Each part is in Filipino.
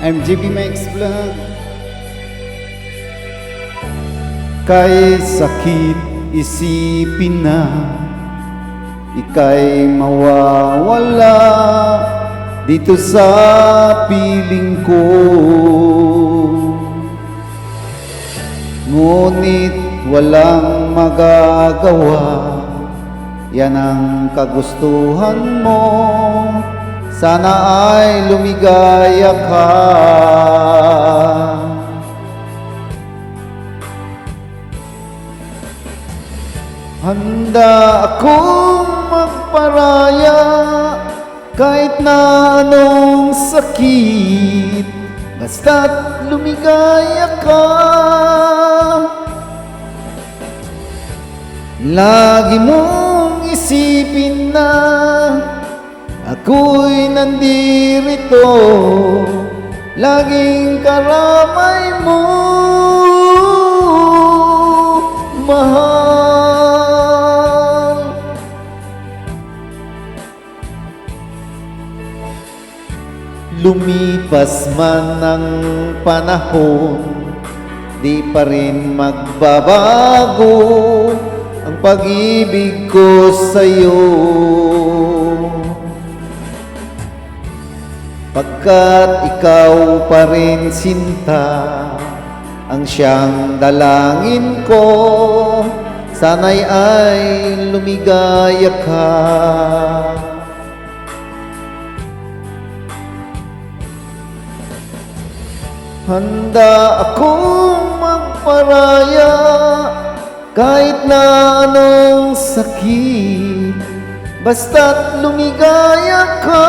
MGB Max Vlog. Kay sakit isipin na ika'y mawawala dito sa piling ko. Ngunit walang magagawa, yan ang kagustuhan mo. Sana ay lumigaya ka. Handa akong magparaya kahit na anong sakit, basta't lumigaya ka. Lagi mong isipin na ako'y nandirito, laging karamay mo, mahal. Lumipas man ang panahon, di pa rin magbabago ang pag-ibig ko sa'yo. Pagkat ikaw pa rin sinta, ang siyang dalangin ko, sana'y ay lumigaya ka. Handa akong magparaya kahit na anong sakit, basta't lumigaya ka.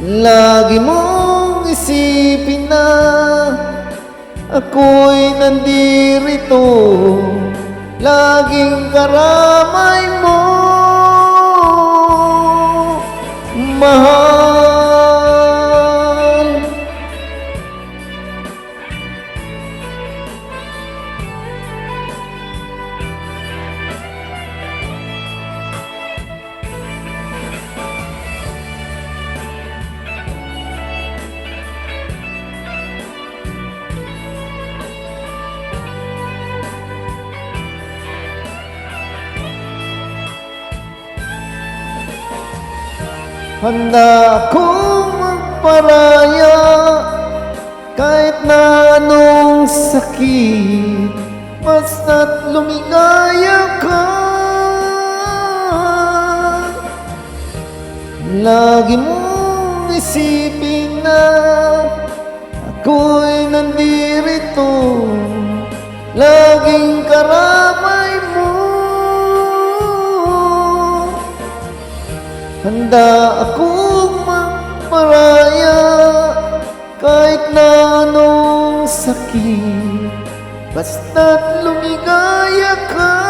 Lagi mong isipin na ako'y nandirito, laging karamay mo, mahal. Handa akong magparaya kahit na anong sakit, basta't lumigaya ka. Lagi mong isipin na ako'y nandirito, laging karamay mo. Handa akong magparaya kahit na anong sakit, basta't lumigaya ka.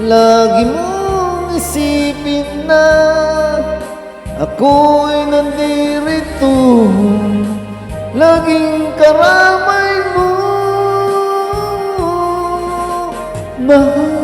Lagi mong isipin na ako'y nandirito, laging karamay mo, mahal.